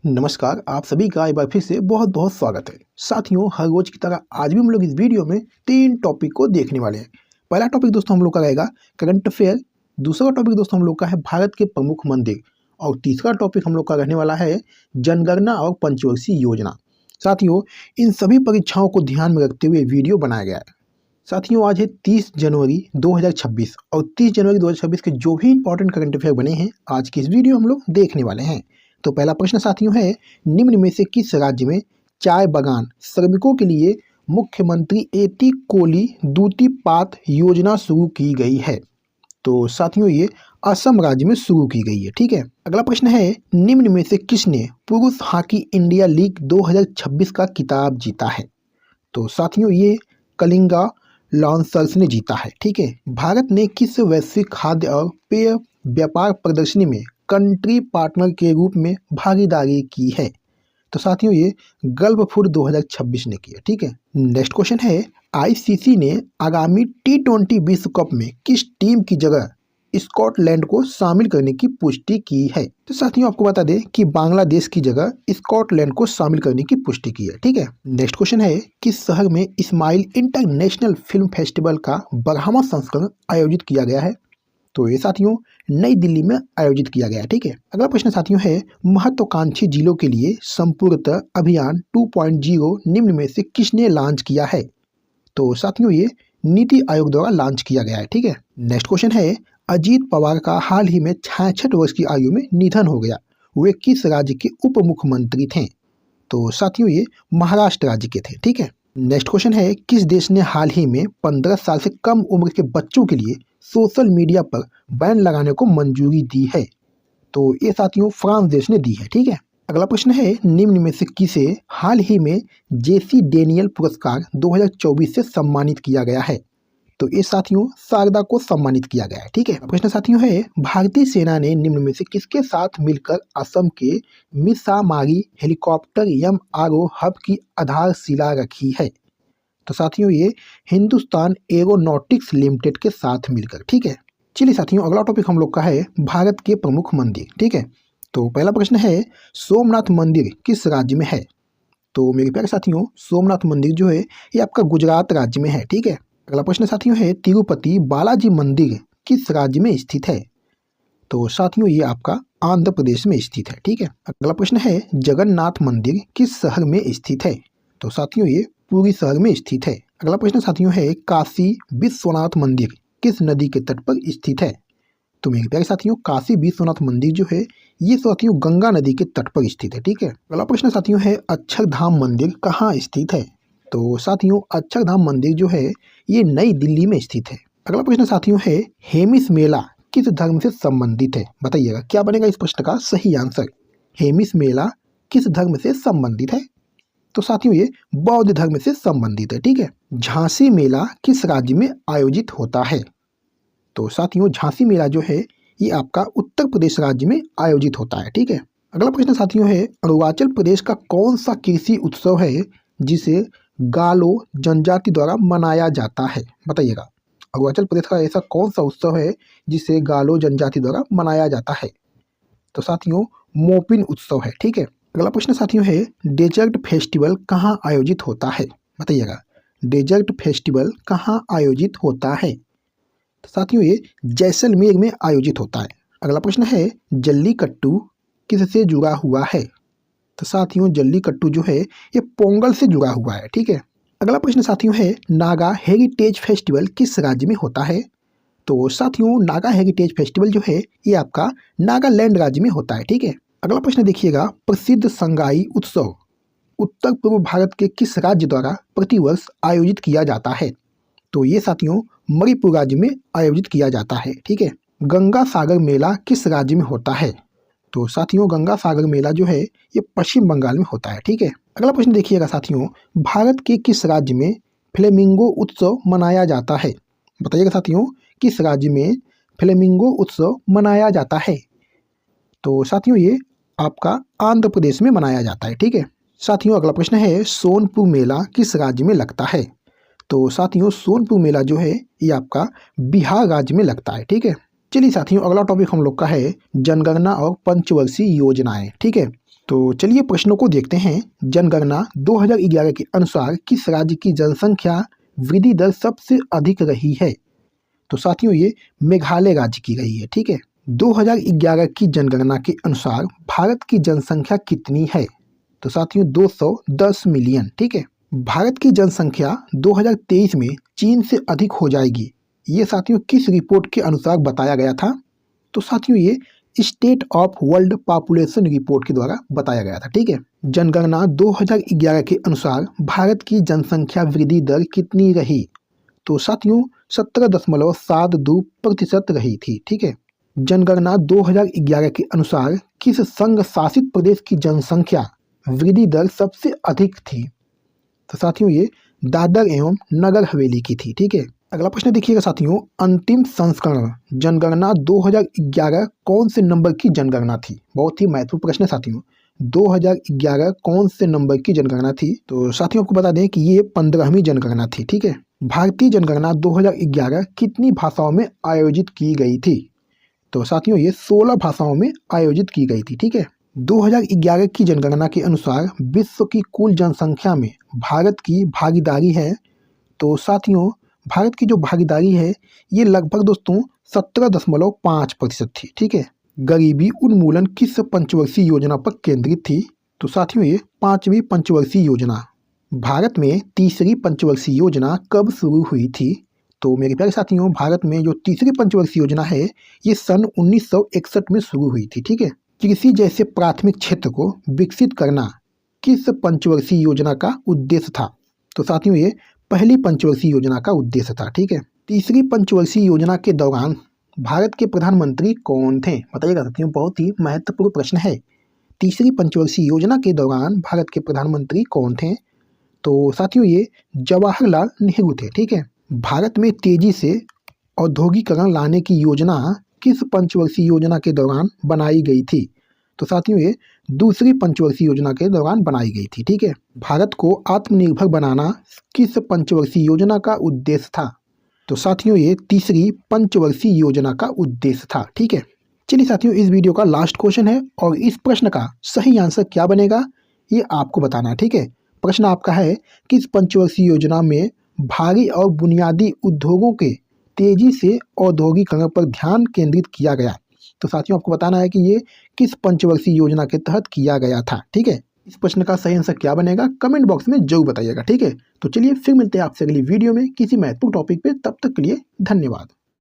नमस्कार, आप सभी का एक बार फिर से बहुत बहुत स्वागत है। साथियों, हर रोज की तरह आज भी हम लोग इस वीडियो में 3 टॉपिक को देखने वाले हैं। पहला टॉपिक दोस्तों हम लोग का रहेगा करंट अफेयर। दूसरा टॉपिक दोस्तों हम लोग का है भारत के प्रमुख मंदिर। और तीसरा टॉपिक हम लोग का रहने वाला है जनगणना और पंचवर्षीय योजना। साथियों, इन सभी परीक्षाओं को ध्यान में रखते हुए वीडियो बनाया गया है। साथियों, आज है 30 जनवरी 2026 और 30 जनवरी 2026 के जो भी इंपॉर्टेंट करंट अफेयर बने हैं आज की इस वीडियो हम लोग देखने वाले हैं। तो पहला प्रश्न साथियों है, निम्न में से किस राज्य में चाय बागान श्रमिकों के लिए मुख्यमंत्री एटी कोली दूतीपात योजना शुरू की गई है? तो साथियों ये असम राज्य में शुरू की गई है। ठीक है। अगला प्रश्न है, निम्न में से किसने पुरुष हॉकी इंडिया लीग 2026 का खिताब जीता है? तो साथियों ये कलिंगा लॉन्सर्स ने जीता है। ठीक है। भारत ने किस वैश्विक खाद्य और पेय व्यापार प्रदर्शनी में कंट्री पार्टनर के रूप में भागीदारी की है? तो साथियों ये गल्फ फूड 2026 ने की है। ठीक है। नेक्स्ट क्वेश्चन है, आईसीसी ने आगामी T20 विश्व कप में किस टीम की जगह स्कॉटलैंड को शामिल करने की पुष्टि की है? तो साथियों आपको बता दें कि बांग्लादेश की जगह स्कॉटलैंड को शामिल करने की पुष्टि की है। ठीक है। नेक्स्ट क्वेश्चन है, किस शहर में इस्माइल इंटरनेशनल फिल्म फेस्टिवल का 12वां संस्करण आयोजित किया गया है? तो ये साथियों नई दिल्ली में आयोजित किया गया है। ठीक है। अगला प्रश्न साथियों है, महत्वाकांक्षी जिलों के लिए संपूर्णतः अभियान 2.0 निम्न में से किसने लॉन्च किया है? तो साथियों ये नीति आयोग द्वारा लॉन्च किया गया है। ठीक है। नेक्स्ट क्वेश्चन है, अजीत पवार का हाल ही में 66 वर्ष की आयु में निधन हो गया, वे किस राज्य के उप मुख्यमंत्री थे? तो साथियों ये महाराष्ट्र राज्य के थे। ठीक है। नेक्स्ट क्वेश्चन है, किस देश ने हाल ही में 15 साल से कम उम्र के बच्चों के लिए सोशल मीडिया पर बैन लगाने को मंजूरी दी है? तो ये साथियों फ्रांस देश ने दी है। ठीक है। अगला प्रश्न है, निम्न में से किसे हाल ही में जेसी डेनियल पुरस्कार 2024 से सम्मानित किया गया है? तो ये साथियों शारदा को सम्मानित किया गया है। ठीक है। प्रश्न साथियों है, भारतीय सेना ने निम्न में से किसके साथ मिलकर असम के मिसामारी हेलीकॉप्टर MRO हब की आधारशिला रखी है? तो साथियों ये हिंदुस्तान एरोनॉटिक्स लिमिटेड के साथ मिलकर। ठीक है। चलिए साथियों अगला टॉपिक हम लोग का है भारत के प्रमुख मंदिर। ठीक है। तो पहला प्रश्न है, सोमनाथ मंदिर किस राज्य में है? तो मेरे प्यारे साथियों सोमनाथ मंदिर जो है ये आपका गुजरात राज्य में है। ठीक है। अगला प्रश्न साथियों है, तिरुपति बालाजी मंदिर किस राज्य में स्थित है? तो साथियों ये आपका आंध्र प्रदेश में स्थित है। ठीक है। अगला प्रश्न है, जगन्नाथ मंदिर किस शहर में स्थित है? तो साथियों ये पुरी शहर में स्थित है। अगला प्रश्न साथियों है, काशी विश्वनाथ मंदिर किस नदी के तट पर स्थित है? तो मेरे प्यारे साथियों काशी विश्वनाथ मंदिर जो है ये साथियों गंगा नदी के तट पर स्थित है। ठीक है। अगला प्रश्न साथियों है, अक्षरधाम मंदिर कहाँ स्थित है? तो साथियों अक्षरधाम मंदिर जो है ये नई दिल्ली में स्थित है। अगला प्रश्न साथियों है, हेमिस मेला किस धर्म से संबंधित है? बताइएगा क्या बनेगा इस प्रश्न का सही आंसर। हेमिस मेला किस धर्म से संबंधित है? तो साथियों ये बौद्ध धर्म से संबंधित है। ठीक है। झांसी मेला किस राज्य में आयोजित होता है? तो साथियों झांसी मेला जो है ये आपका उत्तर प्रदेश राज्य में आयोजित होता है। ठीक है। अगला प्रश्न साथियों है, अरुणाचल प्रदेश का कौन सा कृषि उत्सव है जिसे गालो जनजाति द्वारा मनाया जाता है? बताइएगा अरुणाचल प्रदेश का ऐसा कौन सा उत्सव है जिसे गालो जनजाति द्वारा मनाया जाता है? तो साथियों मोपिन उत्सव है। ठीक है। अगला प्रश्न साथियों है, डेजर्ट फेस्टिवल कहाँ आयोजित होता है? बताइएगा डेजर्ट फेस्टिवल कहाँ आयोजित होता है? तो साथियों ये जैसलमेर में आयोजित होता है। अगला प्रश्न है, जल्लीकट्टू किससे जुड़ा हुआ है? तो साथियों जल्लीकट्टू जो है ये पोंगल से जुड़ा हुआ है। ठीक है। अगला प्रश्न साथियों है, नागा हेरिटेज फेस्टिवल किस राज्य में होता है? तो साथियों नागा हेरिटेज फेस्टिवल जो है ये आपका नागालैंड राज्य में होता है। ठीक है। अगला प्रश्न देखिएगा, प्रसिद्ध संगाई उत्सव उत्तर पूर्व भारत के किस राज्य द्वारा प्रतिवर्ष आयोजित किया जाता है? तो ये साथियों मणिपुर राज्य में आयोजित किया जाता है। ठीक है। गंगा सागर मेला किस राज्य में होता है? तो साथियों गंगा सागर मेला जो है ये पश्चिम बंगाल में होता है। ठीक है। अगला प्रश्न देखिएगा साथियों, भारत के किस राज्य में फ्लेमिंगो उत्सव मनाया जाता है? बताइएगा साथियों किस राज्य में फ्लेमिंगो उत्सव मनाया जाता है? तो साथियों ये आपका आंध्र प्रदेश में मनाया जाता है। ठीक है। साथियों अगला प्रश्न है, सोनपुर मेला किस राज्य में लगता है? तो साथियों सोनपुर मेला जो है ये आपका बिहार राज्य में लगता है। ठीक है। चलिए साथियों अगला टॉपिक हम लोग का है जनगणना और पंचवर्षीय योजनाएं। ठीक है। तो चलिए प्रश्नों को देखते हैं। जनगणना 2011 के अनुसार किस राज्य की जनसंख्या वृद्धि दर सबसे अधिक रही है? तो साथियों ये मेघालय राज्य की रही है। ठीक है, 2011 की जनगणना के अनुसार भारत की जनसंख्या कितनी है? तो साथियों 210 मिलियन। ठीक है, भारत की जनसंख्या 2023 में चीन से अधिक हो जाएगी। ये साथियों किस रिपोर्ट के अनुसार बताया गया था? तो साथियों ये state of world population report के द्वारा बताया गया था। ठीक है, जनगणना 2011 के अनुसार भारत की जनसंख्या वृद्धि दर कितनी रही? तो साथियों 17.72% रही थी। ठीक है, जनगणना 2011 के अनुसार किस संघ शासित प्रदेश की जनसंख्या वृद्धि दर सबसे अधिक थी? तो साथियों ये दादर एवं नगर हवेली की थी। ठीक है, अगला प्रश्न देखिएगा साथियों, अंतिम संस्करण जनगणना 2011 कौन से नंबर की जनगणना थी? बहुत ही महत्वपूर्ण प्रश्न है साथियों। 2011 कौन से नंबर की जनगणना थी? तो साथियों आपको बता दें कि ये 15वीं जनगणना थी। ठीक है, भारतीय जनगणना 2011 कितनी भाषाओं में आयोजित की गई थी? तो साथियों ये 16 भाषाओं में आयोजित की गई थी। ठीक है, 2011 की जनगणना के अनुसार विश्व की कुल जनसंख्या में भारत की भागीदारी है। तो साथियों भारत की जो भागीदारी है ये लगभग दोस्तों 17.5% थी। ठीक है, गरीबी उन्मूलन किस पंचवर्षीय योजना पर केंद्रित थी? तो साथियों ये 5वीं पंचवर्षीय योजना। भारत में तीसरी पंचवर्षीय योजना कब शुरू हुई थी? तो मेरे प्यारे साथियों भारत में जो तीसरी पंचवर्षीय योजना है ये सन 1961 में शुरू हुई थी। ठीक है, कृषि जैसे प्राथमिक क्षेत्र को विकसित करना किस पंचवर्षीय योजना का उद्देश्य था? तो साथियों ये पहली पंचवर्षीय योजना का उद्देश्य था। ठीक है, तीसरी पंचवर्षीय योजना के दौरान भारत के प्रधानमंत्री कौन थे? बताइएगा साथियों, बहुत ही महत्वपूर्ण प्रश्न है। तीसरी पंचवर्षीय योजना के दौरान भारत के प्रधानमंत्री कौन थे? तो साथियों ये जवाहरलाल नेहरू थे। ठीक है, भारत में तेजी से औद्योगिकरण लाने की योजना किस पंचवर्षीय योजना के दौरान बनाई गई थी? तो साथियों ये दूसरी पंचवर्षीय योजना के दौरान बनाई गई थी। ठीक है, भारत को आत्मनिर्भर बनाना किस पंचवर्षीय योजना का उद्देश्य था? तो साथियों ये तीसरी पंचवर्षीय योजना का उद्देश्य था। ठीक है, चलिए साथियों इस वीडियो का लास्ट क्वेश्चन है और इस प्रश्न का सही आंसर क्या बनेगा ये आपको बताना है। ठीक है, प्रश्न आपका है किस पंचवर्षीय योजना में भारी और बुनियादी उद्योगों के तेजी से औद्योगिकरण पर ध्यान केंद्रित किया गया? तो साथियों आपको बताना है कि ये किस पंचवर्षीय योजना के तहत किया गया था। ठीक है, इस प्रश्न का सही आंसर क्या बनेगा कमेंट बॉक्स में जरूर बताइएगा। ठीक है, तो चलिए फिर मिलते हैं आपसे अगली वीडियो में किसी महत्वपूर्ण टॉपिक पे। तब तक के लिए धन्यवाद।